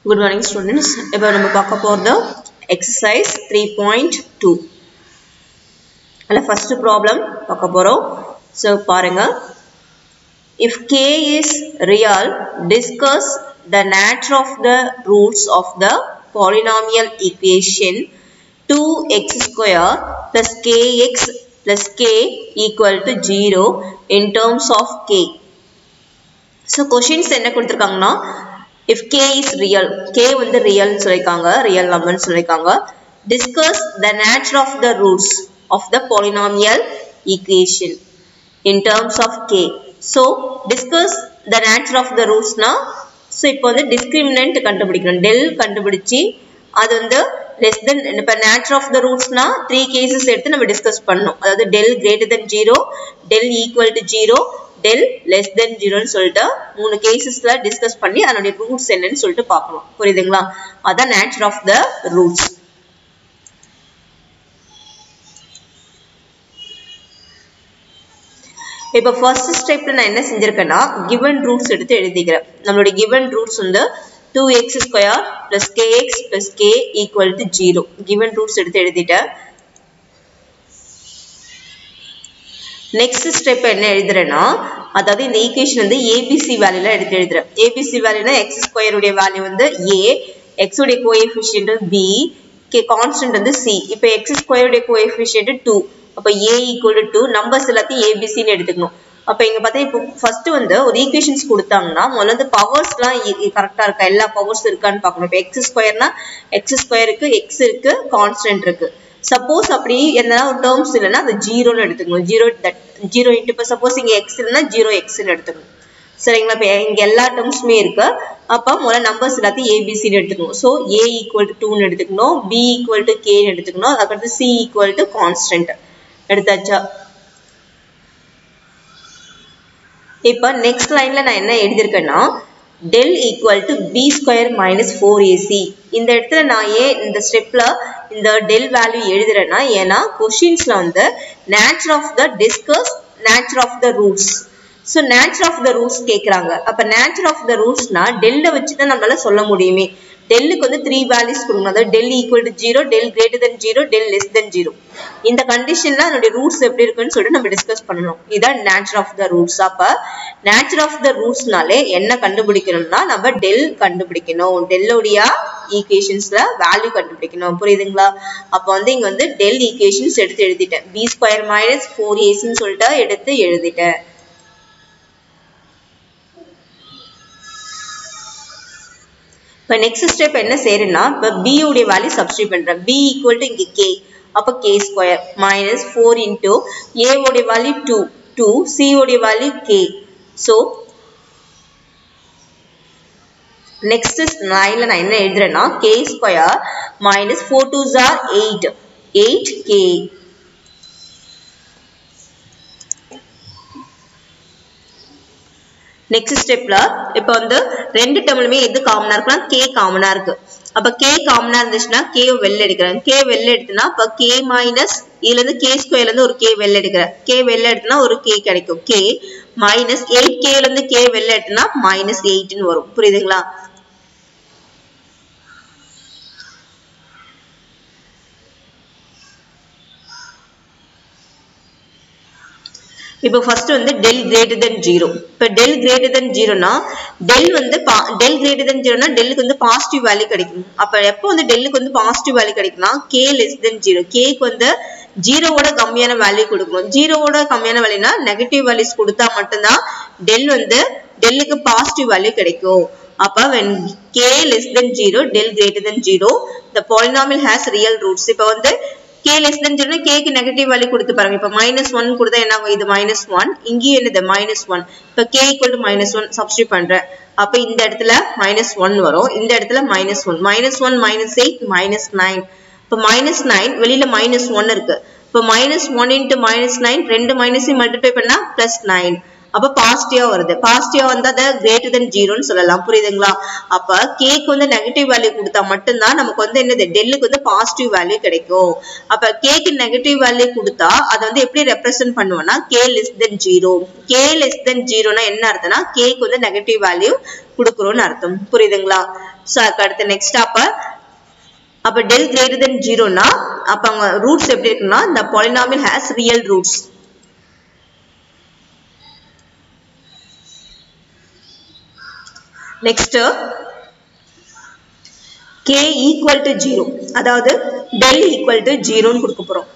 Good morning students. இப்போ நம்ம பார்க்க போறது exercise 3.2. அல்ல first problem பார்க்க போறோம். So பாருங்க. If k is real, discuss the nature of the roots of the polynomial equation 2x square plus kx plus k equal to 0 in terms of k. So questions என்ன கொடுத்திருக்காங்கன்னா if k is real, k வந்து real சொல்லிருக்காங்க, real number சொல்லிருக்காங்க. Discuss the nature of the roots of the polynomial equation in terms of k. So discuss the nature of the roots na, so இப்போ வந்து discriminant கண்டுபிடிக்கணும். del கண்டுபிடிச்சி அது வந்து less than, இப்போ nature of the roots na 3 cases எடுத்து நம்ம discuss பண்ணணும். அதாவது del greater than 0, del equal to 0, del less than 0 ன்னு சொல்லிட்டு மூணு கேसेसல டிஸ்கஸ் பண்ணி அதனுடைய ரூட்ஸ் என்னன்னு சொல்லிட்டு பார்க்கணும். புரியுதுங்களா? அதான் nature of the roots. இப்போ ஃபர்ஸ்ட் ஸ்டெப்ல நான் என்ன செஞ்சிருக்கேன்னா given roots எடுத்து எழுதிக்கிறேன். நம்மளுடைய given roots வந்து 2x square plus kx plus k equal to 0. given roots எடுத்து எழுதிட்டேன். next step என்ன எழுதுறேன்னா அதாவது இந்த ஈக்குவேஷன் வந்து abc வேல்யூல எடுத்து எழுதுறேன். abc வேல்யூனா x ஸ்கொயர் உடைய வேல்யூ வந்து a, x உடைய கோஎஃபிஷியன்ட் b, k கான்ஸ்டன்ட் வந்து c. இப்போ x ஸ்கொயர் உடைய கோஎஃபிஷியன்ட் 2. அப்ப a equal to 2, நம்பர்ஸ் எல்லாத்தையும் abc ன்னு எடுத்துக்கணும். அப்ப இங்க பார்த்தா இப்போ ஃபர்ஸ்ட் வந்து ஒரு ஈக்குவேஷன்ஸ் கொடுத்தாங்கன்னா முதல்ல வந்து பவர்ஸ்லாம் கரெக்ட்டா இருக்கா, எல்லா பவர்ஸ் இருக்கான்னு பார்க்கணும். இப்போ x ஸ்கொயர்னா x ஸ்கொயருக்கு x இருக்கு, கான்ஸ்டன்ட் இருக்கு. சப்போஸ் அப்படி என்ன ஒரு டேர்ம்ஸ் இல்லனா அது 0 ன்னு எடுத்துக்கணும். 0 இன்டு இப்போ சப்போஸ் இங்க x இல்லனா 0x ன்னு எடுத்துக்கணும். சரிங்களா? இப்போ இங்க எல்லா டேர்ம்ஸ்மே இருக்கு. அப்ப முதல்ல நம்பர்ஸ் எல்லாத்தையும் abc ன்னு எடுத்துக்கணும். சோ a equal to 2 ன்னு எடுத்துக்கணும், b equal to k ன்னு எடுத்துக்கணும், அதுக்கு அடுத்து c equal to constant எடுத்தாச்சா? இப்போ நெக்ஸ்ட் லைன்ல நான் என்ன எழுதிருக்கேன்னா del equal to b square minus 4ac. இந்த இடத்துல நான் ஏன் இந்த ஸ்டெப்ல இந்த del வேல்யூ எழுதுறேன்னா ஏன்னா क्वेश्चंसல வந்து nature of the discuss nature of the roots. So nature of the roots கேக்குறாங்க. அப்ப nature of the roots னா del வச்சு தான் நம்மளால சொல்ல முடியுமே. del க்கு வந்து 3 வேல்யூஸ் கொடுக்கணும். அதாவது del equal to 0, del greater than 0, del less than 0. இந்த கண்டிஷன்ல அதோட ரூட்ஸ் எப்படி இருக்குன்னு சொல்லிட்டு நம்ம டிஸ்கஸ் பண்ணனும். இதான் nature of the roots. அப்ப nature of the roots னாலே என்ன கண்டுபிடிக்கணும்னா நம்ம del கண்டுபிடிக்கணும். del உடைய ஈக்குவேஷன்ஸ்ல வேல்யூ கண்டுபிடிக்கணும். புரியுதுங்களா? அப்ப வந்து இங்க வந்து del ஈக்குவேஷன்ஸ் எடுத்து எழுதிட்டேன். b square minus 4ac ன்னு சொல்லிட்டு எடுத்து எழுதிட்டேன். இப்போ நெக்ஸ்ட் ஸ்டெப் என்ன செய்யறேன்னா இப்போ b உடைய வேல்யூ சப்ஸ்டிட்யூட் பண்றேன். b equal to இங்க k, அப்ப k square minus 4 into a உடைய வேல்யூ 2, c உடைய வேல்யூ k. சோ நெக்ஸ்ட் லைன்ல நான் என்ன எழுதுறேன்னா k square minus 4 2s are 8, 8k. Next ஸ்டெப்ல இப்போ வந்து ரெண்டு டேர்ம்லயுமே எது காமனா இருக்குன்னா k காமனா இருக்கு. அப்ப k காமனா இருந்துச்சுன்னா k வெளில எடுக்கிறேன். k வெளில எடுத்தனா அப்ப k மைனஸ் இதுல இருந்து k ஸ்கொயர்ல இருந்து ஒரு k வெளில எடுக்கிறேன். k வெளில எடுத்தனா ஒரு k கிடைக்கும். k மைனஸ் 8k ல இருந்து k வெளில எடுத்தனா மைனஸ் 8 ன்னு வரும். புரியுதுங்களா? இப்போ ஃபர்ஸ்ட் வந்து del greater than 0. இப்போ del greater than 0 னா del வந்து del greater than 0 னா del க்கு வந்து பாசிட்டிவ் வேல்யூ கிடைக்கும். அப்ப எப்போ வந்து del க்கு வந்து பாசிட்டிவ் வேல்யூ கிடைக்கும்னா k less than 0. k க்கு வந்து 0 ஓட கம்மியான வேல்யூ கொடுக்கணும். 0 ஓட கம்மியான வேல்யூனா நெகட்டிவ் வேல்யூஸ் கொடுத்தா மட்டும் தான் del வந்து del க்கு பாசிட்டிவ் வேல்யூ கிடைக்கும். அப்ப when k less than 0, del greater than 0, the polynomial has real roots. இப்போ வந்து k less than 0 k க்கு நெகட்டிவ் வேல்யூ கொடுத்து பாருங்க. இப்ப -1 கொடுத்தா என்ன ஆகும்? இது -1, இங்கேயும் என்னது -1. இப்ப k equal to -1 சப்ஸ்டிட்யூட் பண்றேன். அப்ப இந்த இடத்துல -1 வரும், இந்த இடத்துல -1, -1 -8 -9. இப்ப -9 வெளியில -1 இருக்கு. இப்ப -1 into -9 ரெண்டு மைனஸையும் மல்டிப்ளை பண்ணா +9. அப்ப பாசிட்டிவா வருது. பாசிட்டிவா வந்தா அது greater than 0 ன்னு சொல்லலாம். புரியுதுங்களா? அப்ப k க்கு வந்து நெகட்டிவ் வேல்யூ கொடுத்தா மட்டும் தான் நமக்கு வந்து என்னது டெல்லுக்கு வந்து பாசிட்டிவ் வேல்யூ கிடைக்கும். அப்ப k க்கு நெகட்டிவ் வேல்யூ கொடுத்தா அத வந்து எப்படி ரெப்ரசன்ட் பண்ணுவோம்னா k less than 0. k less than 0 னா என்ன அர்த்தம்னா k க்கு வந்து நெகட்டிவ் வேல்யூ கொடுக்கறோம்னு அர்த்தம். புரியுதுங்களா? சோ அடுத்து நெக்ஸ்ட் அப்ப del greater than 0 னா அப்ப அங்க ரூட்ஸ் எப்படி இருக்குன்னா the polynomial has real roots. next k equal to 0 அதாவது del equal to 0 ன்னு கொடுக்க போறோம்.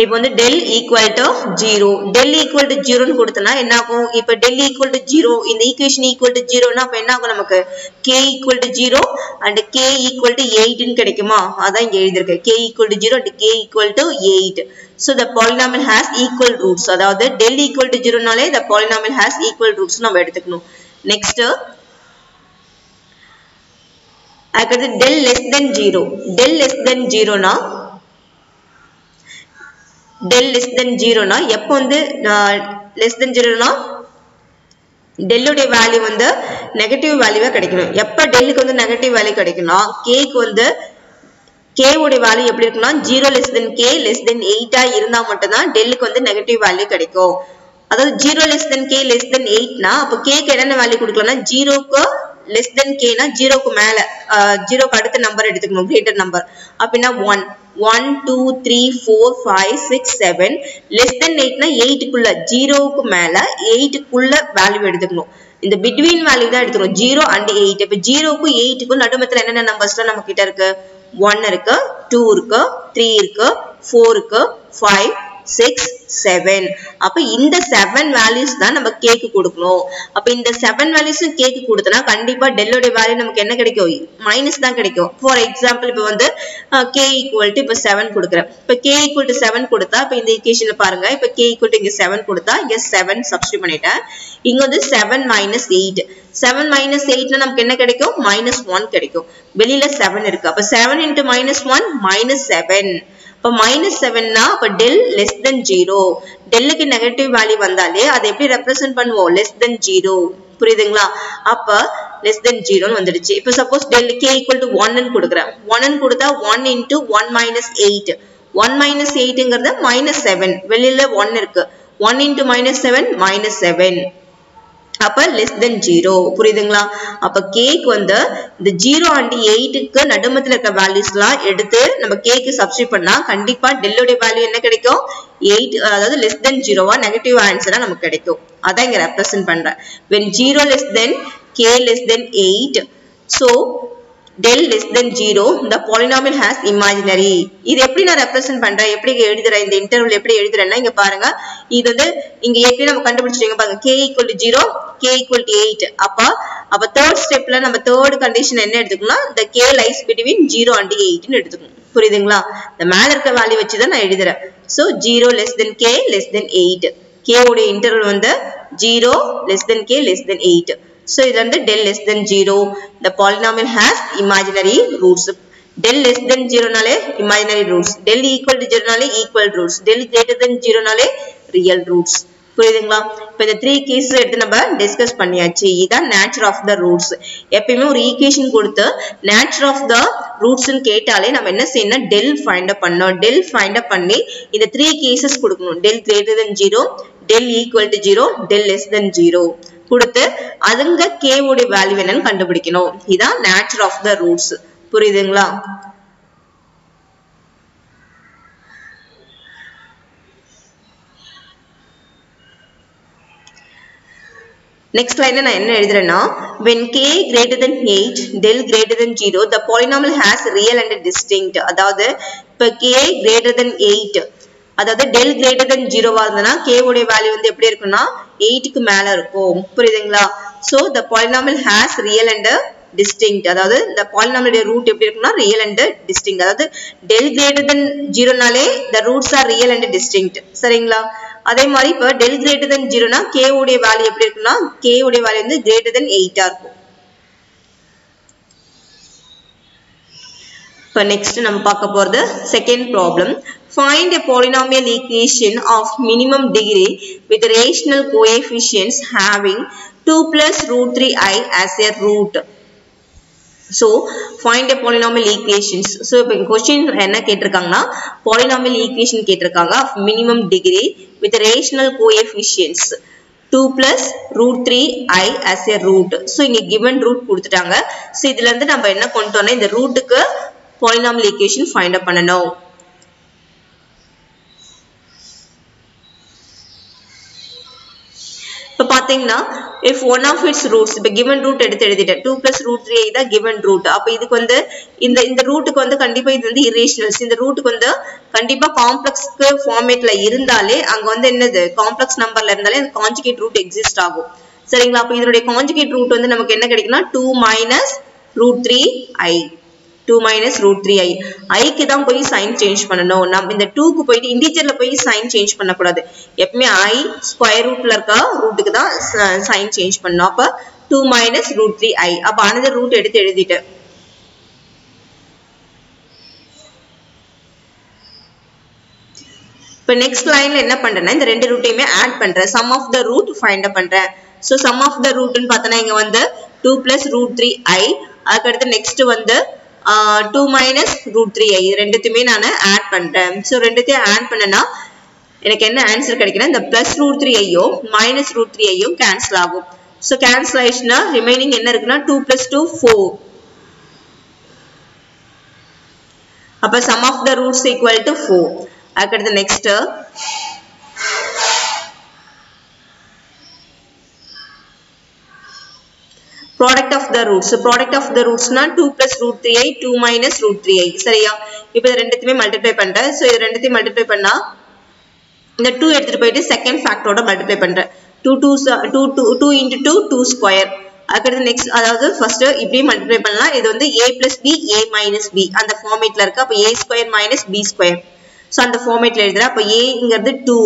இப்போ வந்து del equal to 0 del equal to 0 ன்னு கொடுத்தனா என்ன ஆகும்? இப்போ del equal to 0 இந்த ஈக்குவேஷன் equal to 0 னா அப்ப என்ன ஆகும் நமக்கு k equal to 0 and k equal to 8 ன்னு கிடைக்குமா? அதான் இங்க எழுதிருக்கு k equal to 0 and k equal to 8. so the polynomial has equal roots. அதாவது del equal to 0 னாலே the polynomial has equal roots நம்ம எடுத்துக்கணும். next அடுத்து del less than 0 del less than 0 னா del less than 0 னா எப்ப வந்து less than 0 னா del உடைய வேல்யூ வந்து நெகட்டிவ் வேல்யூவா கிடைக்கணும். எப்ப டெல்லுக்கு வந்து நெகட்டிவ் வேல்யூ கிடைக்கும்னா k க்கு வந்து k உடைய வேல்யூ எப்படி இருக்குன்னா 0 less than k less than 8 ஆ இருந்தா மட்டும் தான் டெல்லுக்கு வந்து நெகட்டிவ் வேல்யூ கிடைக்கும். அதாவது 0 less than k less than 8 னா அப்ப k க்கு என்ன வேல்யூ கொடுக்கலாம்னா 0 க்கு less than k னா 0 க்கு மேல 0 க்கு அடுத்த நம்பர் எடுத்துக்கணும் greater நம்பர். அப்படினா 1 2 3 4 5 6 7 less than 8 னா 8 குள்ள 0 க்கு மேல 8 குள்ள வேல்யூ எடுத்துக்கணும். இந்த between வேல்யூ தான் எடுத்துக்கணும் 0 and 8. இப்ப 0 க்கு 8 க்கு நடுமத்துல என்னென்ன நம்பர்ஸ்லாம் நம்ம கிட்ட இருக்கு? 1 இருக்கு, 2 இருக்கு, 3 இருக்கு, 4 இருக்கு, 5 6 7. அப்ப இந்த 7 values தான் நம்ம k க்கு கொடுக்கணும். அப்ப இந்த 7 values k க்கு கொடுத்தனா கண்டிப்பா del உடைய வேல்யூ நமக்கு என்ன கிடைக்கும்? மைனஸ் தான் கிடைக்கும். ஃபார் எக்ஸாம்பிள் இப்ப வந்து k equal to இப்ப 7 கொடுக்கிறேன். இப்ப k equal to 7 கொடுத்தா இப்ப இந்த ஈக்குவேஷன்ல பாருங்க. இப்ப k equal to இங்க 7 கொடுத்தா இங்க 7 சப்ஸ்டிட்யூட் பண்ணிட்டேன். இங்க வந்து 7 minus 8. 7 minus 8 னா நமக்கு என்ன கிடைக்கும்? minus 1 கிடைக்கும். வெளியில 7 இருக்கு. அப்ப 7 into minus 1 minus 7. அப்ப minus 7 னா அப்ப del less than 0. del க்கு நெகட்டிவ் வேல்யூ வந்தாலே அதை எப்படி ரெப்ரசன்ட் பண்ணுவோம்? less than 0. புரியுதுங்களா? அப்ப less than 0 ன்னு வந்துடுச்சு. இப்ப suppose del k equal to 1 ன்னு கொடுக்கிறேன். 1 ன்னு கொடுத்தா 1 into 1 minus 8. 1 minus 8ங்கிறது minus 7. வெளியில 1 இருக்கு. 1 into minus 7 minus 7. அப்ப less than 0. புரியுதுங்களா? அப்ப k க்கு வந்து இந்த 0 and 8 க்கு நடுமத்துல இருக்க வேல்யூஸ்லாம் எடுத்து நம்ம k க்கு சப்ஸ்டிட்யூட் பண்ணா கண்டிப்பா del உடைய வேல்யூ என்ன கிடைக்கும்? 8 அதாவது less than 0 வா நெகட்டிவ் ஆன்சரா நமக்கு கிடைக்கும். அதான் இங்க ரெப்ரசன்ட் பண்றேன். when 0 less than k less than 8 so del less than 0 the polynomial has imaginary. இது எப்படி நான் ரெப்ரசன்ட் பண்றேன்? எப்படி எழுதுறேன்? இந்த இன்டர்வல் எப்படி எழுதுறேன்னா இங்க பாருங்க. இது வந்து இங்க ஏற்கனவே நம்ம கண்டுபிடிச்சிட்டீங்க பாருங்க. k equal to 0 k equal to 8. அப்ப தேர்ட் ஸ்டெப்ல நம்ம தேர்ட் கண்டிஷன் என்ன எடுத்துக்கணும்? the k lies between 0 and 8 ன்னு எடுத்துக்கணும். புரியுதுங்களா? இந்த மேல இருக்க வேல்யூ வச்சு தான் நான் எழுதுறேன். so 0 less than k less than 8. k உடைய இன்டர்வல் வந்து 0 less than k less than 8. so இது வந்து del less than 0. the polynomial has imaginary roots. del less than 0 நாலே imaginary roots. del equal to 0 நாலே equal roots. del greater than 0 நாலே real roots. புரியுதுங்களா? இப்ப இந்த 3 கேஸ் எடுத்து நம்ம டிஸ்கஸ் பண்ணியாச்சு. இதான் nature of the roots. எப்பவுமே ஒரு ஈக்குவேஷன் கொடுத்து nature of the roots ன்னு கேட்டாலே நம்ம என்ன செய்யணும்? del find up பண்ணணும். del find up பண்ணி இந்த 3 கேसेस கொடுக்கணும். del greater than 0, del equal to 0, del less than 0 கொடுத்து அதுங்க k உடைய வேல்யூ என்னன்னு கண்டுபிடிக்கணும். இதான் nature of the roots. புரியுதுங்களா? next line நான் என்ன எழுதுறேன்னா when k greater than 8 del greater than 0 the polynomial has real and distinct. அதாவது இப்ப k greater than 8 அதாவது del greater than 0 வா இருந்தனா k உடைய வேல்யூ வந்து எப்படி இருக்கும்னா 8 க்கு மேல இருக்கும். புரியுதுங்களா? so the polynomial has real and distinct. அதாவது the polynomial உடைய ரூட் எப்படி இருக்கும்னா real and distinct. அதாவது del greater than 0 நாலே the roots are real and distinct. சரிங்களா? அதே மாதிரி இப்ப del greater than 0 னா k உடைய வேல்யூ எப்படி இருக்கும்னா k உடைய வேல்யூ வந்து greater than 8 ஆ இருக்கும். இப்போ next நம்ம பார்க்க போறது second problem. Find a polynomial equation of minimum degree with rational coefficients having 2 plus root 3i as a root. So find a polynomial equations. So இப்போ question என்ன கேட்டிருக்காங்கன்னா polynomial equation கேட்டிருக்காங்க of minimum degree with rational coefficients 2 plus root 3i as a root. So இங்க given root கொடுத்துட்டாங்க. So இதுல இருந்து நம்ம என்ன கொண்டு வரணும், இந்த ரூட்டுக்கு polynomial equation find out பண்ணணும். இப்போ பாத்தீங்கன்னா if one of its roots, இப்போ given root எடுத்து எழுதிட்டேன் 2 plus root 3i தான் given root. அப்ப இதுக்கு வந்து இந்த ரூட்டுக்கு வந்து கண்டிப்பா இது வந்து irrationals. இந்த ரூட்டுக்கு வந்து கண்டிப்பா காம்ப்ளெக்ஸ்க்கு ஃபார்மேட்ல இருந்தாலே அங்க வந்து என்னது காம்ப்ளெக்ஸ் நம்பர்ல இருந்தாலே அந்த கான்ஜுகேட் ரூட் எக்ஸிஸ்ட் ஆகும். சரிங்களா? அப்ப இதனுடைய கான்ஜுகேட் ரூட் வந்து நமக்கு என்ன கிடைக்கும்னா 2 minus root 3i. 2 minus root 3i. iக்கு தான் போய் சைன் சேஞ்ச் பண்ணணும். நம்ம இந்த 2 க்கு போயிட்டு இன்டிஜர்ல போய் சைன் சேஞ்ச் பண்ண கூடாது. எப்பவுமே i ஸ்கொயர் ரூட்ல இருக்க ரூட்டுக்கு தான் சைன் சேஞ்ச் பண்ணனும். அப்ப 2 minus root 3i. அப்ப another ரூட் எடுத்து எழுதிட்டேன். இப்ப next lineல என்ன பண்றேன்னா இந்த ரெண்டு ரூட்டையுமே ஆட் பண்றேன். sum of the root find out பண்றேன். so sum of the root ன்னு பார்த்தனா இங்க வந்து 2 plus root 3i. அதுக்கு அடுத்து next வந்து 2 minus root 3i. இது ரெண்டுத்தையுமே நான் ஆட் பண்றேன். சோ ரெண்டுத்தையும் ஆட் பண்ணனா எனக்கு என்ன ஆன்சர் கிடைக்கும்னா இந்த plus root 3i யோ minus root 3i யோ கேன்சல் ஆகும். சோ கேன்சல் ஆயிடுச்சுனா ரிமைனிங் என்ன இருக்குன்னா 2 plus 2 4. அப்ப sum of the roots equal to 4. அதுக்கு அடுத்து next product of the roots. So product of the roots na 2 plus root 3i 2 minus root 3i. சரியா? இப்போ இது ரெண்டுத்தையுமே மல்டிப்ளை பண்றேன். சோ இது ரெண்டுத்தையும் மல்டிப்ளை பண்ணா இந்த 2 எடுத்துட்டு போயிட்டு செகண்ட் ஃபேக்டரோட மல்டிப்ளை பண்றேன். 2 into 2 2 ஸ்கொயர். அதுக்கு நெக்ஸ்ட் அதாவது ஃபர்ஸ்ட் இப்படி மல்டிப்ளை பண்ணலாம். இது வந்து a plus b a minus b அந்த ஃபார்மேட்ல இருக்கு. அப்ப a square minus b square. So அந்த ஃபார்மேட்ல எழுதுறேன். அப்ப a ங்கிறது 2,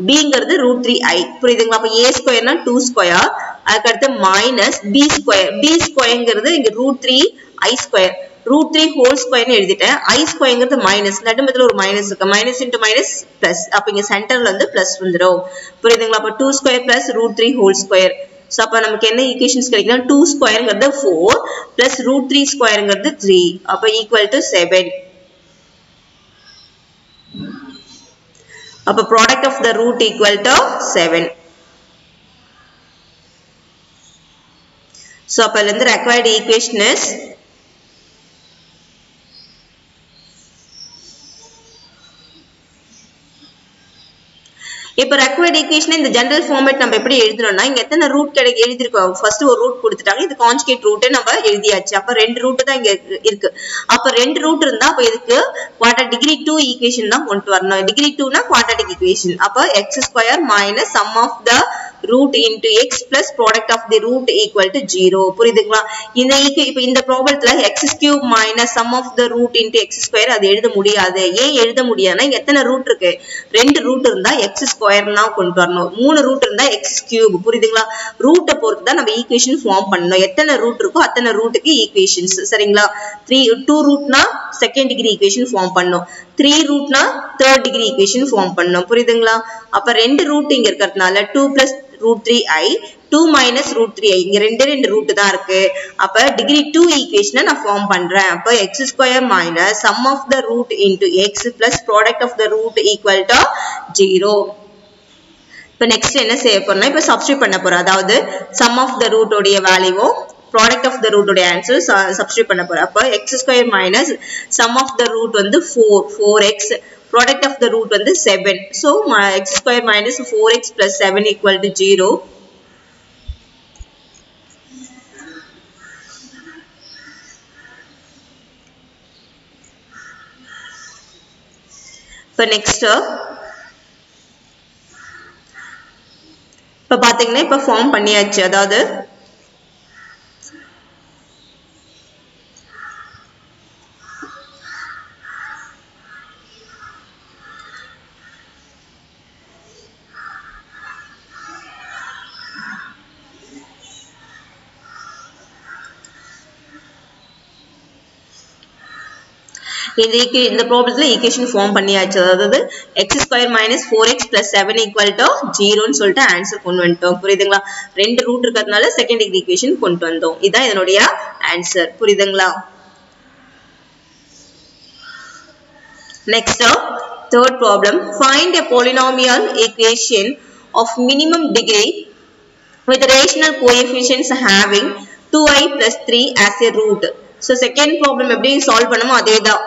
b ங்கிறது root 3i. புரியுதுங்களா? அப்ப a ஸ்கொயர்னா 2 ஸ்கொயர். அதுக்கு அடுத்து மைனஸ் b ஸ்கொயர். b ஸ்கொயர்ங்கிறது இங்க root 3i square. root 3 whole ஸ்கொயர்னு எழுதிட்டேன். i ஸ்கொயர்ங்கிறது minus. நடுமத்துல ஒரு மைனஸ் இருக்கு. Minus into minus plus. அப்ப இங்க சென்டர்ல வந்து பிளஸ் வந்துரும். புரியுதுங்களா? அப்ப 2 square plus root 3 whole square. So அப்ப நமக்கு என்ன ஈக்குவேஷன்ஸ் கிடைக்கும்னா 2 ஸ்கொயர்ங்கிறது 4 பிளஸ் root 3 ஸ்கொயர்ங்கிறது 3. அப்ப ஈக்குவல் டு 7. அப்ப product of the root equal to 7. So அப்ப இந்த required equation is இப்ப required equation இந்த general format நம்ம எப்படி எழுதணும்னா இங்க எத்தனை ரூட் எழுதிருக்கோம். ஃபர்ஸ்ட் ஒரு ரூட் கொடுத்துட்டாங்க. இது கான்ஜுகேட் ரூட் நம்ம எழுதியாச்சு. அப்ப ரெண்டு ரூட் தான் இங்க இருக்கு. அப்ப ரெண்டு ரூட் இருந்தா அப்ப இதுக்கு குவாட்ரேட்டிக் டிகிரி 2 ஈக்குவேஷன் தான் கொண்டு வரணும். டிகிரி 2 னா குவாட்ரேட்டிக் ஈக்குவேஷன். அப்ப x square minus sum of the root into x plus product of the root equal to 0. புரியுதுங்களா? இப்ப இந்த ப்ராப்ளத்துல x cube minus sum of the root into x square அது எழுத முடியாது. ஏன் எழுத முடியாதுன்னா இங்க எத்தனை ரூட் இருக்கு? ரெண்டு ரூட் இருந்தா x ஸ்கொயர்னா கொண்டு வரணும். மூணு ரூட் இருந்தா x cube. புரியுதுங்களா? ரூட்டை பொறுத்து தான் நம்ம ஈக்குவேஷன் ஃபார்ம் பண்ணணும். எத்தனை ரூட் இருக்கோ அத்தனை ரூட்டுக்கு ஈக்குவேஷன்ஸ். சரிங்களா? 2 ரூட்னா செகண்ட் டிகிரி ஈக்குவேஷன் ஃபார்ம் பண்ணணும். 3 ரூட்னா தேர்ட் டிகிரி ஈக்குவேஷன் ஃபார்ம் பண்ணணும். புரியுதுங்களா? அப்ப ரெண்டு ரூட் இங்க இருக்கிறதுனால 2 plus root 3i 2 minus root 3i இங்க ரெண்டு ரூட் தான் இருக்கு. அப்ப டிகிரி 2 ஈக்குவேஷனை நான் ஃபார்ம் பண்றேன். அப்ப x square minus sum of the root into x plus product of the root equal to 0. இப்ப நெக்ஸ்ட் என்ன செய்ய போறோம்னா இப்ப சப்ஸ்டிட்யூட் பண்ண போறோம். அதாவது sum of the root உடைய வேல்யூவும் product of the root உடைய ஆன்சர் சப்ஸ்டிட்யூட் பண்ண போறோம். அப்ப x square minus sum of the root வந்து 4x product of the root வந்து 7. So x square minus 4x plus 7 equal to 0. இப்ப next இப்ப பாத்தீங்கன்னா இப்ப ஃபார்ம் பண்ணியாச்சு. அதாவது இந்த ப்ராப்ளத்துல ஈக்குவேஷன் ஃபார்ம் பண்ணியாச்சு. அதாவது x square minus 4x plus 7 equal to 0ன்னு சொல்லிட்டு ஆன்சர் கொண்டு வந்துட்டோம். புரியுதுங்களா? ரெண்டு ரூட் இருக்கிறதுனால செகண்ட் டிகிரி ஈக்குவேஷன் கொண்டு வந்தோம். இதான் இதனுடைய ஆன்சர். புரியுதுங்களா? Next, third problem. Find a polynomial equation of minimum degree with rational coefficients having 2i plus 3 as a root. So, second problem எப்படி solve பண்ணமோ அதேதான்.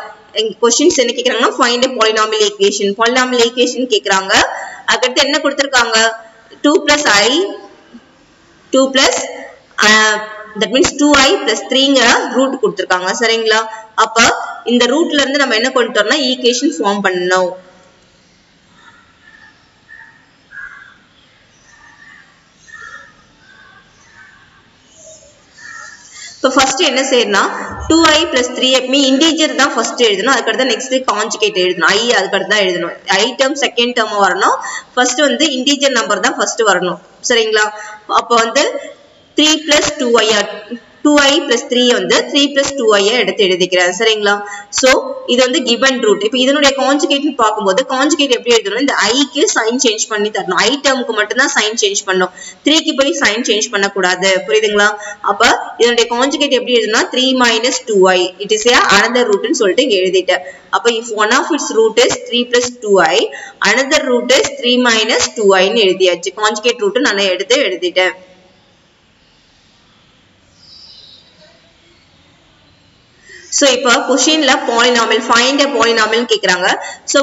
Questions என்ன கேக்குறாங்கன்னா find a polynomial equation. Polynomial equation கேக்குறாங்க. அதுக்கடுத்து என்ன கொடுத்திருக்காங்க? 2 plus i 2 plus that means 2i plus 3ங்கற root கொடுத்திருக்காங்க. சரிங்களா? அப்ப இந்த ரூட்ல இருந்து நம்ம என்ன கொண்டு வரணும்னா ஈக்குவேஷன் ஃபார்ம் பண்ணனும். இப்போ ஃபர்ஸ்ட் என்ன செய்யறனா 2i plus 3 எப்பமே இன்டிஜர் தான் ஃபர்ஸ்ட் எழுதணும். அதுக்கு அடுத்து நெக்ஸ்ட் கான்ஜுகேட் எழுதணும். i அதுக்கு அடுத்து தான் எழுதணும். i டேர்ம் செகண்ட் டேர்ம் வரணும். ஃபர்ஸ்ட் வந்து இன்டிஜர் நம்பர் தான் ஃபர்ஸ்ட் வரணும். சரிங்களா? அப்ப வந்து 3 plus 2i plus 3 வந்து 3 plus 2i எடுத்து எழுதிக்கிறேன். சரிங்களா? சோ இது வந்து given root. இப்போ இதனுடைய கான்ஜுகேட் பாக்கும்போது கான்ஜுகேட் எப்படி எழுதணும்? இந்த i க்கு சைன் சேஞ்ச் பண்ணி தரணும். i டேர்முக்கு மட்டும் தான் சைன் சேஞ்ச் பண்ணனும். 3 க்கு போய் சைன் சேஞ்ச் பண்ண கூடாது. புரியுதுங்களா? அப்ப இதனுடைய கான்ஜுகேட் எப்படி எழுதணும்னா 3 minus 2i. It is another root ன்னு சொல்லிட்டு இங்க எழுதிட்டேன். அப்ப if one of its root is 3 plus 2i, another root is 3 minus 2i ன்னு எழுதியாச்சு. கான்ஜுகேட் ரூட் நான் எழுதிட்டேன். So இப்போ क्वेश्चनல polynomial find a polynomial கேக்குறாங்க. So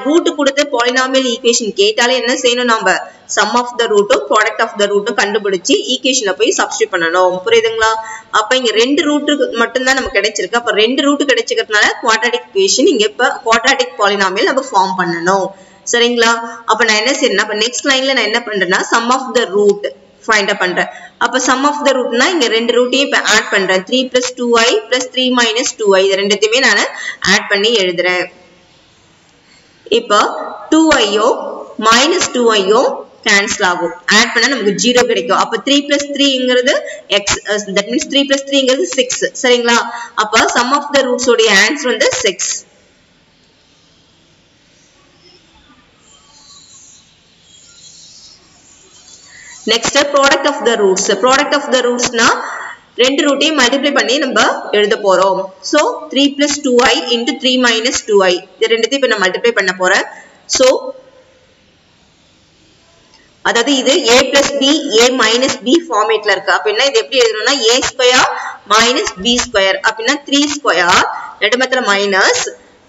root கொடுத்து polynomial equation கேட்டாலே என்ன செய்யணும் நாம sum of the root product of the root கண்டுபிடிச்சி ஈக்குவேஷன்ல போய் சப்ஸ்டிட்யூட் பண்ணனும். புரியுதுங்களா? அப்ப இங்க ரெண்டு ரூட் மட்டும் தான் நமக்கு கிடைச்சிருக்கு. அப்ப ரெண்டு ரூட் கிடைச்சிக்கிறதுனால குவாட்ராட்டிக் ஈக்குவேஷன் இங்க இப்ப குவாட்ராட்டிக் polynomial நம்ம ஃபார்ம் பண்ணனும். சரிங்களா? அப்ப நான் என்ன செய்யறேன்னா அப்ப நெக்ஸ்ட் லைன்ல நான் என்ன பண்றேன்னா sum of the root find up பண்றேன். அப்ப sum of the root னா இங்க ரெண்டு ரூட்டையும் இப்ப ஆட் பண்றேன். 3 plus 2i plus 3 minus 2i இது ரெண்டுத்தையுமே நான் ஆட் பண்ணி எழுதுறேன். இப்போ 2i யோ minus 2i யோ கேன்சல் ஆகும். ஆட் பண்ணா நமக்கு 0 கிடைக்கும். அப்ப 3 plus 3ங்கிறது x that means 3 plus 3ங்கிறது 6. சரிங்களா? அப்ப sum of the roots உடைய ஆன்சர் வந்து 6. Next, product of the roots. Product of the roots na ரெண்டு ரூட்டையும் மல்டிப்ளை பண்ணி நம்ம எழுத போறோம். So 3 plus 2i into 3 minus 2i இது ரெண்டுத்தையும் இப்ப நான் மல்டிப்ளை பண்ண போறேன். So அதாவது இது a plus b a minus b ஃபார்மேட்ல இருக்கு. அப்படினா இது எப்படி எழுதணும்னா a square minus b square அப்படினா 3 square நடுமத்துல minus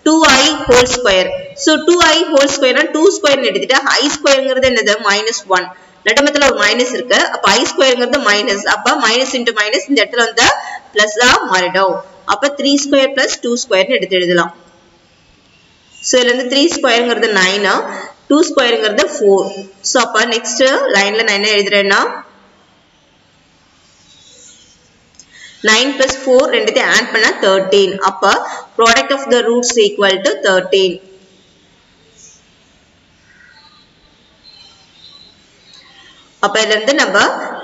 2i whole square. So 2i whole square னா 2 square னு எடுத்துட்டா i squareங்கிறது என்னது minus 1. நடுமத்துல ஒரு மைனஸ் இருக்கு. அப்ப i ஸ்கொயர்ங்கிறது மைனஸ். அப்ப மைனஸ் இன்டு மைனஸ் இந்த இடத்துல வந்து பிளஸ் ஆ மாறிடும். அப்ப 3 ஸ்கொயர் பிளஸ் 2 ஸ்கொயர்னு எடுத்து எழுதலாம். சோ இதுல இருந்து 3 ஸ்கொயர்ங்கிறது 9, 2 ஸ்கொயர்ங்கிறது 4. சோ அப்ப நெக்ஸ்ட் லைன்ல நான் என்ன எழுதுறேன்னா 9 plus 4 ரெண்டுத்தையும் ஆட் பண்ணா 13. அப்ப product of the roots equal to 13. அப்ப இதுல இருந்து நம்ம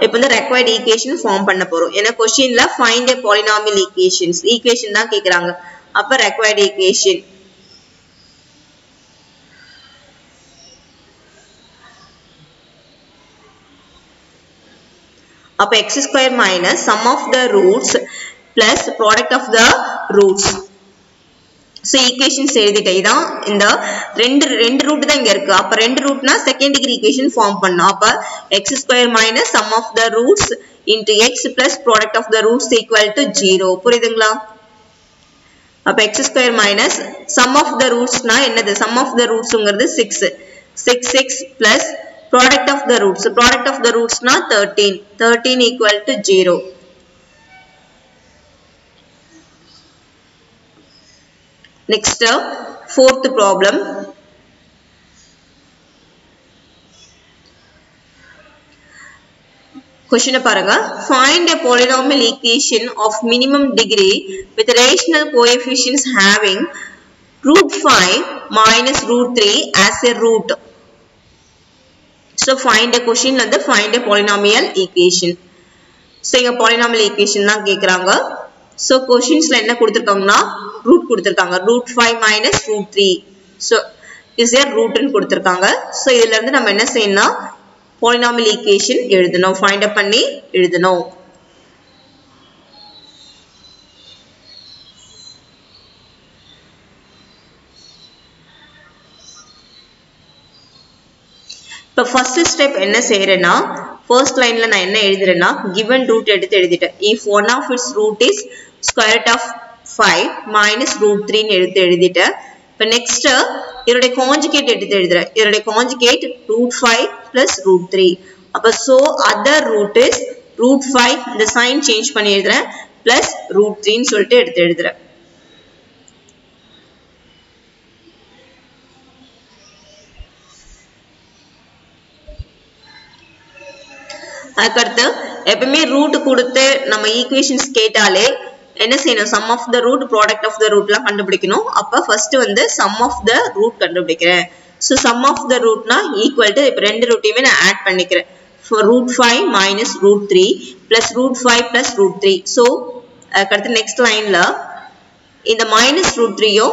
இப்ப இந்த required equation ஃபார்ம் பண்ண போறோம். ஏன்னா क्वेश्चनல find a polynomial equations equation தான் கேக்குறாங்க. அப்ப required equation அப்ப x square minus sum of the roots plus product of the roots. So equations எழுதிட்டேன். இதான் இந்த ரெண்டு ரூட் தான் இங்க இருக்கு. அப்ப ரெண்டு ரூட்னா செகண்ட் டிகிரி ஈக்குவேஷன் ஃபார்ம் பண்ணனும். அப்ப x square minus sum of the roots into x plus product of the roots equal to 0. புரியுதுங்களா? அப்ப x square minus sum of the roots னா என்னது? sum of the rootsங்கிறது 6. 6 plus product of the roots. Product of the roots னா 13. 13 equal to 0. Next, fourth problem. Question பாருங்க. Find a polynomial equation of minimum degree with rational coefficients having root 5 minus root 3 as a root. So find a question find a polynomial equation. So இங்க polynomial equation தான் கேக்குறாங்க. So questions-ல என்ன கொடுத்திருக்காங்கன்னா root கொடுத்திருக்காங்க. root 5 minus root 3. So is there root ன்னு கொடுத்திருக்காங்க. So இதில இருந்து நம்ம என்ன செய்யணும்னா polynomial equation எழுதணும். find up பண்ணி எழுதணும். இப்போ first step என்ன செய்யறேன்னா first lineல நான் என்ன எழுதுறேன்னா given root எடுத்து எழுதிட்டேன். if one of its root is square root of 5 minus root 3 ன்னு எடுத்து எழுதிட்டேன். இப்போ next இதோட conjugate எடுத்து எழுதுறேன். இதோட conjugate root 5 plus root 3. அப்ப so other root is root 5 இந்த sign change பண்ணி எழுதுறேன் plus root 3 ன்னு சொல்லிட்டு எடுத்து எழுதுறேன். அதுக்கடுத்து எப்பவுமே ரூட் கொடுத்து நம்ம ஈக்குவேஷன்ஸ் கேட்டாலே என்ன செய்யணும் sum of the root product of the root எல்லாம் கண்டுபிடிக்கணும். அப்ப first வந்து sum of the root கண்டுபிடிக்கிறேன். so sum of the root னா equal to இப்ப ரெண்டு ரூட்டையுமே நான் ஆட் பண்ணிக்கிறேன். for root 5 minus root 3 plus root 5 plus root 3. so அதுக்கடுத்து next lineல இந்த minus root 3 யோ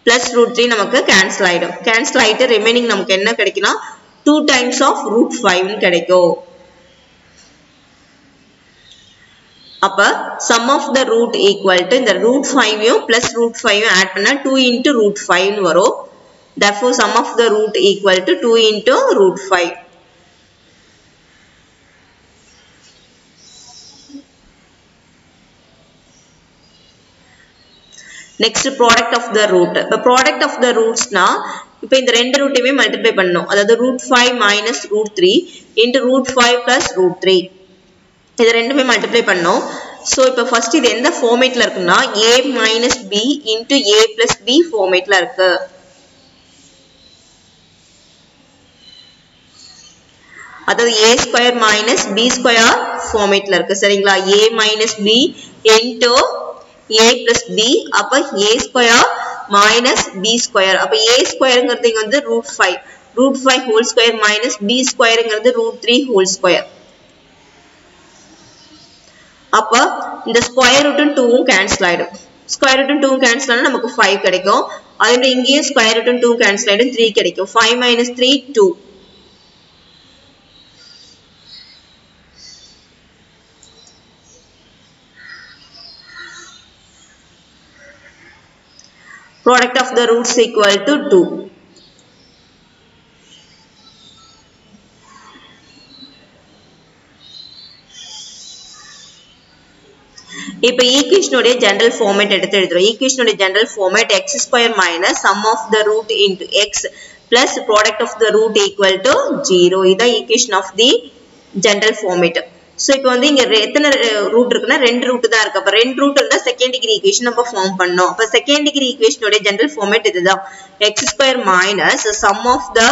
plus root 3 நமக்கு cancel ஆயிடும். cancel ஆயிட்டு remaining நமக்கு என்ன கிடைக்கும்னா 2 times of root 5 ன்னு கிடைக்கும். அப்ப sum of the root equal to இந்த root 5 யும் plus root 5 யும் ஆட் பண்ணா 2 into root 5 ன்னு வரும். therefore sum of the root equal to 2 into root 5. next product of the root. the product of the roots னா இப்போ இந்த ரெண்டு ரூட்டையுமே மல்டிப்ளை பண்ணனும். அதாவது root 5 minus root 3 into root 5 plus root 3. இது ரெண்டுமே மல்டிப்ளை பண்ணோம். சோ இப்போ ஃபர்ஸ்ட் இது எந்த ஃபார்மேட்ல இருக்குன்னா a minus b into a plus b ஃபார்மேட்ல இருக்கு. அதாவது a square minus b square ஃபார்மேட்ல இருக்கு. சரிங்களா? a minus b into a plus b அப்ப a square minus b square. அப்ப a squareங்கிறது இங்க வந்து root 5. root 5 whole square minus b squareங்கிறது root 3 whole square. அப்ப இந்த ஸ்கொயர் ரூட் 2 ம் கேன்சல் ஆயிடும். ஸ்கொயர் ரூட் 2 கேன்சல் ஆனா நமக்கு 5 கிடைக்கும். அதே மாதிரி இங்கேயும் ஸ்கொயர் ரூட் 2 கேன்சல் ஆயிடும் 3 கிடைக்கும். 5 minus 3 2. product of the roots equal to 2. இப்போ ஈக்குவேஷன் உடைய ஜெனரல் ஃபார்மேட் எடுத்து எழுதுறோம். ஈக்குவேஷன் உடைய general format x square minus sum of the root into x plus product of the root equal to 0. இதான் equation of the general format. So இப்போ வந்து இங்க எத்தனை ரூட் இருக்குன்னா ரெண்டு ரூட் தான் இருக்கு. அப்ப ரெண்டு ரூட் இருந்தா செகண்ட் டிகிரி ஈக்குவேஷன் நம்ம ஃபார்ம் பண்ணோம். அப்ப செகண்ட் டிகிரி ஈக்குவேஷன் உடைய ஜெனரல் ஃபார்மேட் இதுதான். x square minus sum of the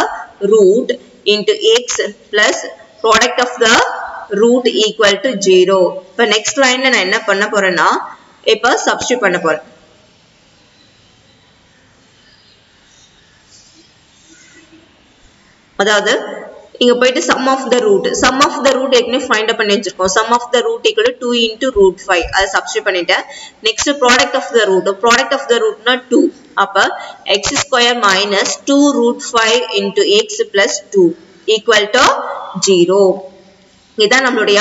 root into x plus product of the root equal to 0. இப்ப next lineல நான் என்ன பண்ண போறேன்னா இப்ப substitute பண்ண போறேன். அதாவது இங்க போயிட்டு sum of the root ஏற்கனவே find up பண்ணி வச்சிருக்கோம். sum of the root equal to 2 into root 5. அதை substitute பண்ணிட்டேன். next product of the root னா 2. அப்ப x square minus 2 root 5 into x plus 2 equal to 0. இதான் நம்மளுடைய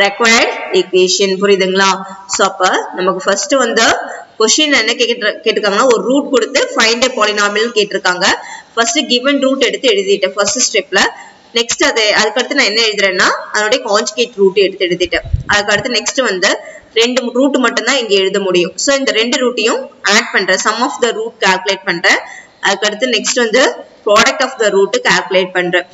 required equation. புரியுதுங்களா? சோ அப்ப நமக்கு ஃபர்ஸ்ட் வந்து क्वेश्चन என்ன கேட்டிருக்காங்கன்னா ஒரு ரூட் கொடுத்து find a polynomial கேட்டிருக்காங்க. ஃபர்ஸ்ட் given root எடுத்து எழுதிட்டேன் ஃபர்ஸ்ட் ஸ்டெப்ல. நெக்ஸ்ட் அதுக்கு அடுத்து நான் என்ன எழுதுறேன்னா அதோட கான்ஜுகேட் ரூட் எடுத்து எழுதிட்டேன். அதுக்கு அடுத்து நெக்ஸ்ட் வந்து ரெண்டு ரூட் மட்டும் தான் இங்க எழுத முடியும். சோ இந்த ரெண்டு ரூட்டையும் ஆட் பண்றேன். sum of the root calculate பண்றேன். அதுக்கு அடுத்து நெக்ஸ்ட் வந்து product of the root calculate பண்றேன்.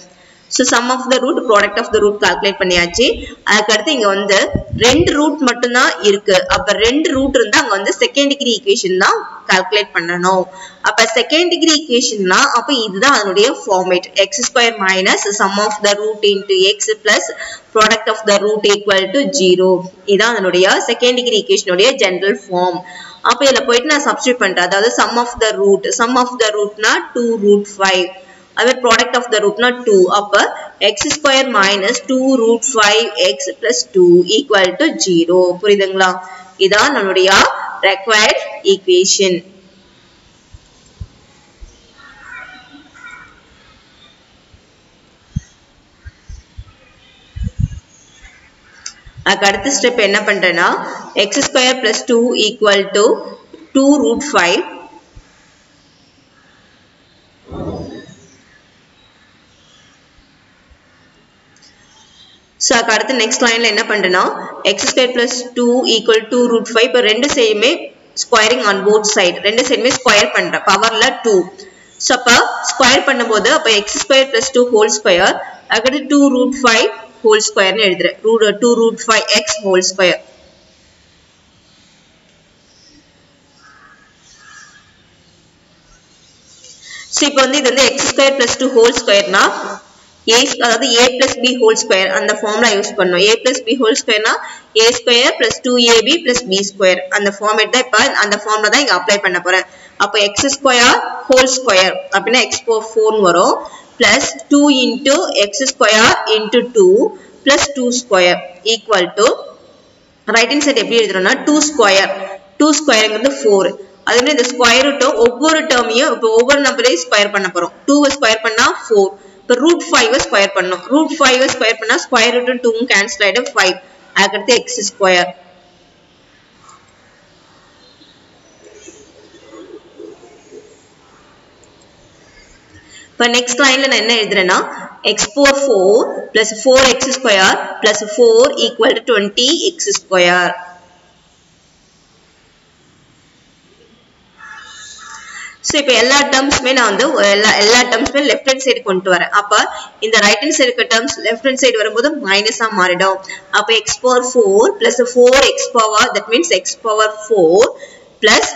So sum of the root product of the root calculate பண்ணியாச்சு. அதுக்கு அடுத்து இங்க வந்து ரெண்டு ரூட் மட்டும் தான் இருக்கு. அப்ப ரெண்டு ரூட் இருந்தா அங்க வந்து செகண்ட் டிகிரி ஈக்குவேஷன் தான் கால்குலேட் பண்ணனும். அப்ப செகண்ட் டிகிரி ஈக்குவேஷன்னா அப்ப இதுதான் அதனுடைய format. x square minus sum of the root into x plus product of the root equal to 0. இதான் அதனுடைய செகண்ட் டிகிரி ஈக்குவேஷன் உடைய ஜெனரல் ஃபார்ம். அப்ப இதல போயிட்டு நான் சப்ஸ்டிட்யூட் பண்றேன். அதாவது sum of the root னா 2 root 5. அதே product of the root னா 2. அப்ப x square minus 2 root 5x plus 2 equal to 0. புரியுதுங்களா? இதான் நம்மளுடைய required equation. அடுத்த ஸ்டெப் என்ன பண்றேன்னா x square plus 2 equal to 2 root 5. So அடுத்து next lineல என்ன பண்றேன்னா x square plus 2 equal to root 5. இப்ப ரெண்டு சைடுமே squaring on both side. ரெண்டு சைடுமே ஸ்கொயர் பண்றேன் பவர்ல 2. So அப்ப ஸ்கொயர் பண்ணும்போது அப்ப x square plus 2 whole square அடுத்து 2 root 5 whole square னு எழுதுறேன். 2 root 5x whole square. So இப்போ வந்து இது வந்து x square plus 2 whole square னா அதாவது a plus b whole square அந்த ஃபார்முலா யூஸ் பண்ணோம். a plus b whole square னா a square plus 2ab plus b square அந்த ஃபார்மேட் தான் இப்ப அந்த ஃபார்முலா தான் இங்க அப்ளை பண்ண போறேன். அப்ப x square whole square அப்படினா x power 4 வரும் plus 2 into x square into 2 plus 2 square equal to right hand side எப்படி எழுதுறோம்னா 2 squareங்கிறது 4. அதே மாதிரி இந்த ஸ்கொயர் ரூட் ஒவ்வொரு டேர்மையும் இப்போ ஒவ்வொரு நம்பரையும் ஸ்கொயர் பண்ண போறோம். 2 ஸ்கொயர் பண்ணா 4. இப்போ root 5 ஸ்கொயர் பண்ணோம். root 5 ஸ்கொயர் பண்ணா ஸ்கொயர் ரூட் 2 கேன்சல் ஆயிடும் 5. அதுக்கு x ஸ்கொயர். இப்போ நெக்ஸ்ட் லைன்ல நான் என்ன எழுதுறேன்னா x power 4 plus 4x square plus 4 equal to 20x square. So இப்போ எல்லா டேர்ம்ஸ்மே நான் வந்து எல்லா டேர்ம்ஸ்மே லெஃப்ட் ஹேண்ட் சைடு கொண்டு வரேன். அப்ப இந்த ரைட் ஹேண்ட் சைடு இருக்க டேர்ம்ஸ் லெஃப்ட் ஹேண்ட் சைடு வரும்போது மைனஸா மாறிடும். அப்ப x power 4 plus 4x power that means x power 4 plus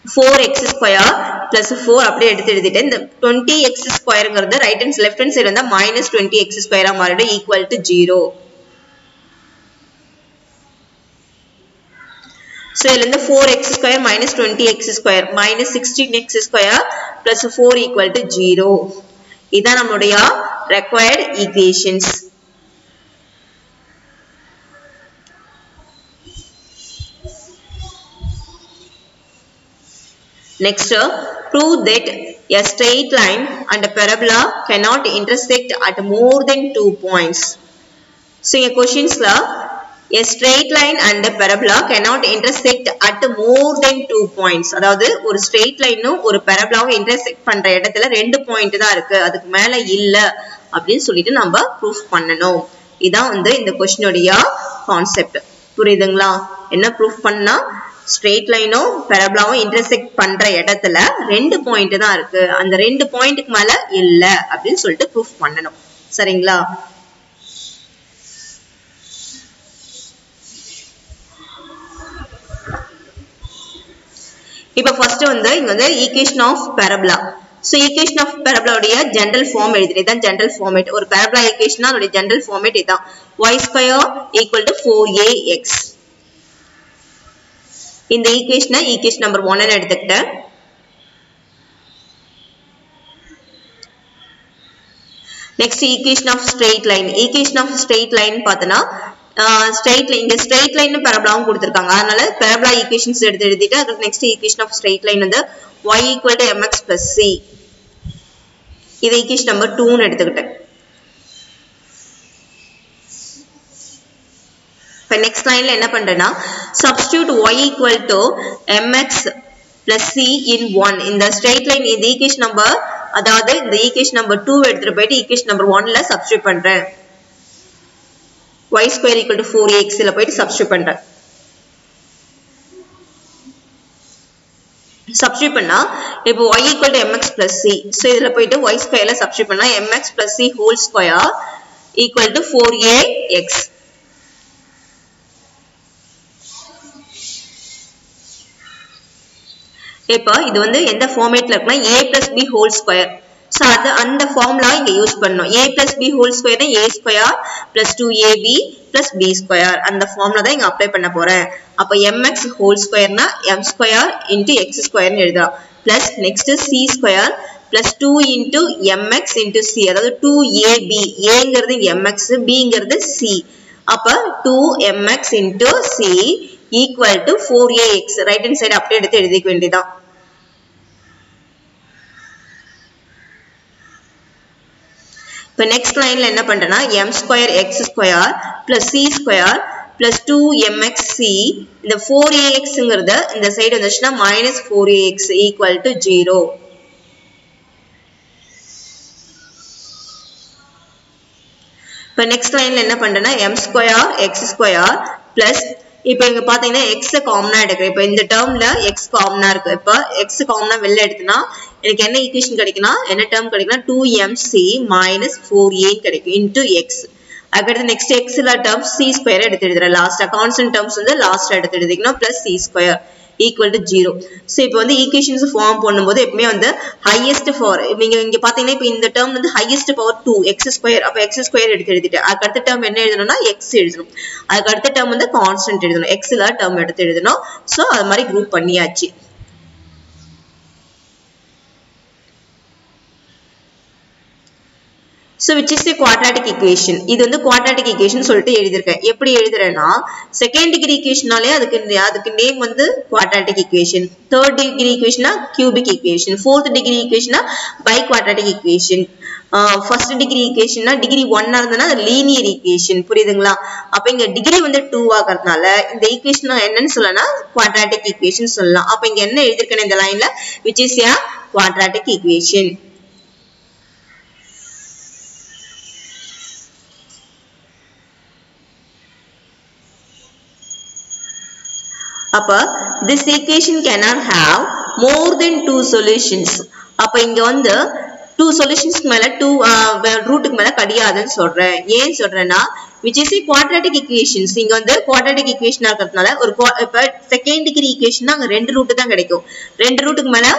4x square plus 4 அப்படியே எழுதிட்டேன். இந்த 20x ஸ்கொயர்ங்கிறது right hand left hand side வந்தா minus 20x ஸ்கொயரா மாறிடும் equal to 0. So இதுல இருந்து 4x square minus 20x square minus 16x square plus 4 equal to 0. இதான் நம்மளுடைய required equations. Next, prove that a straight line and a parabola cannot intersect at more than 2 points. So in questions la a straight line and a parabola cannot intersect at more than 2 points. அதாவது ஒரு straight line ஒரு parabola intersect பண்ற இடத்துல ரெண்டு point தான் இருக்கு, அதுக்கு மேல இல்ல அப்படின்னு சொல்லிட்டு நம்ம proof பண்ணனும். இதான் வந்து இந்த क्वेश्चन உடைய கான்செப்ட். புரியுதுங்களா? என்ன proof பண்ணா straight line parabola intersect பண்ற இடத்துல ரெண்டு பாயிண்ட் தான் இருக்கு, அந்த ரெண்டு பாயிண்ட்க்கு மேல இல்ல அப்படின்னு சொல்லிட்டு proof பண்ணனும். சரிங்களா? இப்ப ஃபர்ஸ்ட் வந்து இங்க வந்து equation of parabola. So equation of parabola உடைய ஜெனரல் ஃபார்ம் எழுதுறேன். இதான் ஜெனரல் ஃபார்மேட். ஒரு parabola ஈக்குவேஷனா அதோட ஜெனரல் ஃபார்மேட் இதான். y square equal to 4ax. இந்த ஈக்குவேஷனை ஈக்குவேஷன் நம்பர் 1 ன்னு எடுத்துக்கிட்டேன். Next equation of straight line. Equation of straight line பார்த்தனா straight line இந்த straight line parabola கொடுத்திருக்காங்க. அதனால parabola equations எடுத்து எழுதிட்டு அதுக்கு next equation of straight line வந்து y equal to mx plus c. இது equation number 2 ன்னு எடுத்துக்கிட்டேன். இப்ப next lineல என்ன பண்றேன்னா substitute y equal to mx plus c in 1. இந்த straight line இந்த equation number அதாவது இந்த equation number 2 எடுத்துட்டு போயிட்டு equation number 1 ல substitute பண்றேன். y square equal to 4ax ல போயிட்டு substitute பண்றேன். substitute பண்ணா இப்போ y equal to mx plus c. So இதல போயிட்டு y square ல substitute பண்ணா mx plus c whole square equal to 4ax. இப்போ இது வந்து எந்த ஃபார்மேட்ல இருக்குன்னா a plus b whole square. So அந்த ஃபார்முலா இங்க யூஸ் பண்ணனும். a plus b whole square னா a square plus 2ab plus b square. அந்த ஃபார்முலா தான் இங்க அப்ளை பண்ண போறேன். அப்ப mx whole square னா m square into x square னு எழுதலாம். plus next c square plus 2 into mx into c. அதாவது 2ab. a ங்கிறது mx, b ங்கிறது c. அப்ப 2mx into c equal to 4ax. Right hand side அப்படியே எடுத்து எழுதிக்க வேண்டியதான். இப்போ next lineல என்ன பண்றேன்னா m square x square plus c square plus 2mxc இந்த 4axங்கிறது இந்த சைடு வந்துச்சுன்னா minus 4ax equal to 0. இப்போ next lineல என்ன பண்றேன்னா m square x square plus இப்போ இங்க பாத்தீங்கன்னா x காமனா எடுக்கிறேன். இப்போ இந்த டேர்ம்ல x காமனா இருக்கு. இப்போ x காமனா வெளில எடுத்தனா எனக்கு என்ன ஈக்குவேஷன் கிடைக்கும்னா என்ன டேர்ம் கிடைக்கும்னா 2mc minus 4a கிடைக்கும் into x. அடுத்து next x ல டேர்ம் c ஸ்கொயர் எடுத்து எழுதுறேன். லாஸ்டா கான்ஸ்டன்ட் டேர்ம்ஸ் வந்து லாஸ்டா எடுத்து எழுதிக்கணும் plus c square equal to 0. So இப்போ வந்து ஈக்குவேஷன்ஸ் ஃபார்ம் பண்ணும்போது எப்பவுமே வந்து highest for நீங்க இங்க பாத்தீங்கன்னா இப்போ இந்த டேர்ம் வந்து highest power 2 x ஸ்கொயர் அப்ப x ஸ்கொயர் எடுத்து எழுதிட்டேன். அதுக்கு அடுத்த டேர்ம் என்ன எழுதணும்னா x எழுதணும். அதுக்கு அடுத்த டேர்ம் வந்து கான்ஸ்டன்ட் எழுதணும். x ல டேர்ம் எடுத்து எழுதணும். சோ அது மாதிரி குரூப் பண்ணியாச்சு. So which is a quadratic equation. இது வந்து quadratic equation சொல்லிட்டு எழுதிருக்கேன். எப்படி எழுதுறேன்னா second degree equationனாலே அதுக்கு நேம் வந்து quadratic equation. third degree equation cubic equation. fourth degree equation biquadratic equation. first degree equation degree 1 இருந்தனா linear equation. புரியுதுங்களா? அப்ப இங்க டிகிரி வந்து 2 ஆகறதுனால இந்த ஈக்குவேஷன் என்னன்னு சொல்லனா quadratic equation சொல்லலாம். அப்ப இங்க என்ன எழுதிருக்கேன் இந்த லைன்ல which is a quadratic equation. அப்ப this equation cannot have more than 2 solutions. அப்ப இங்க வந்து 2 solutions மேல 2 ரூட்டுக்கு மேல கிடையாதுன்னு சொல்றேன். ஏன் சொல்றேன்னா which is a quadratic equation. இங்க வந்து quadratic equation ஆகிறதுனால ஒரு இப்ப செகண்ட் டிகிரி ஈக்குவேஷன் அங்க ரெண்டு ரூட் தான் கிடைக்கும். ரெண்டு ரூட்டுக்கு மேல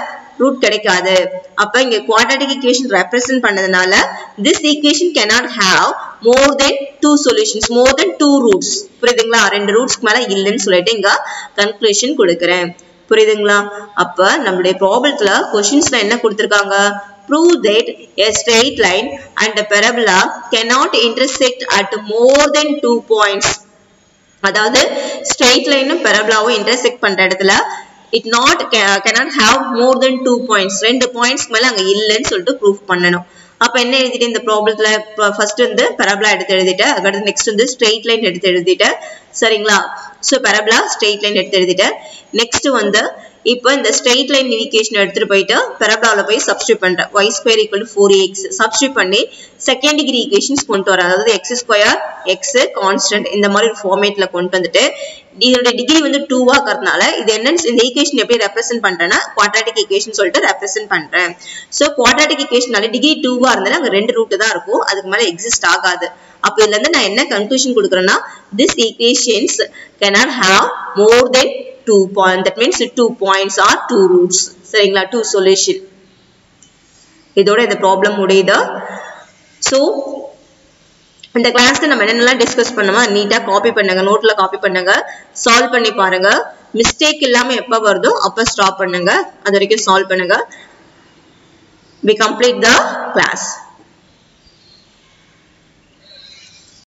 ரூட் கிடைக்காது. அப்ப இங்க quadratic equation represent பண்ணதுனால this equation cannot have more than 2 solutions, more than 2 roots. புரியுதுங்களா? ரெண்டு ரூட்ஸ்க்கு மேல இல்லன்னு சொல்லிட்டு இங்க கன்க்ளூஷன் கொடுக்கிறேன். புரியுதுங்களா? அப்ப நம்மளுடைய ப்ராப்ளத்துல क्वेश्चंसல என்ன கொடுத்திருக்காங்க? Prove that a straight line and a parabola cannot intersect at more than 2 points. அதாவது straight line உம் parabolaவும் intersect பண்ற இடத்துல it cannot have more than 2 points. ரெண்டு பாயிண்ட்ஸ் மேல அங்க இல்லன்னு சொல்லிட்டு ப்ரூஃப் பண்ணனும். அப்ப என்ன எழுதிட்டேன் இந்த ப்ராப்ளத்துல ஃபர்ஸ்ட் வந்து parabola எடுத்து எழுதிட்டேன். அடுத்து நெக்ஸ்ட் வந்து straight line எடுத்து எழுதிட்டேன். சரிங்களா? சோ parabola straight line எடுத்து எழுதிட்டேன். நெக்ஸ்ட் வந்து இப்போ இந்த straight line ஈக்குவேஷன் எடுத்துட்டு போயிட்டு parabolaல போய் சப்ஸ்டிட்யூட் பண்றேன். y square equal to 4ax substitute பண்ணி செகண்ட் டிகிரி ஈக்குவேஷன்ஸ் கொண்டு வரேன். அதாவது x ஸ்கொயர் x கான்ஸ்டன்ட் இந்த மாதிரி ஒரு ஃபார்மேட்ல கொண்டு வந்துட்டு இதோட டிகிரி வந்து 2 ஆகிறதுனால இது என்னன்னு இந்த ஈக்குவேஷன் எப்படி ரெப்ரசன்ட் பண்றேன்னா quadratic equation சொல்லிட்டு ரெப்ரசன்ட் பண்றேன். சோ quadratic equationனால டிகிரி 2 இருந்தா அங்க ரெண்டு ரூட் தான் இருக்கும். அதுக்கு மேல எக்ஸிஸ்ட் ஆகாது. அப்ப இதுல இருந்து நான் என்ன conclusion கொடுக்கறேன்னா this equations cannot have more than 2 points. That means 2 points or 2 roots. சரிங்களா? 2 solution. இதோட இந்த ப்ராப்ளம் முடியுது. சோ இந்த கிளாஸ்ல நம்ம என்னெல்லாம் டிஸ்கஸ் பண்ணோமா நீட்டா காப்பி பண்ணுங்க, நோட்ல காப்பி பண்ணுங்க, சால்வ் பண்ணி பாருங்க. மிஸ்டேக் இல்லாம எப்ப வருதோ அப்ப ஸ்டாப் பண்ணுங்க. அது வரைக்கும் சால்வ் பண்ணுங்க. We complete the class.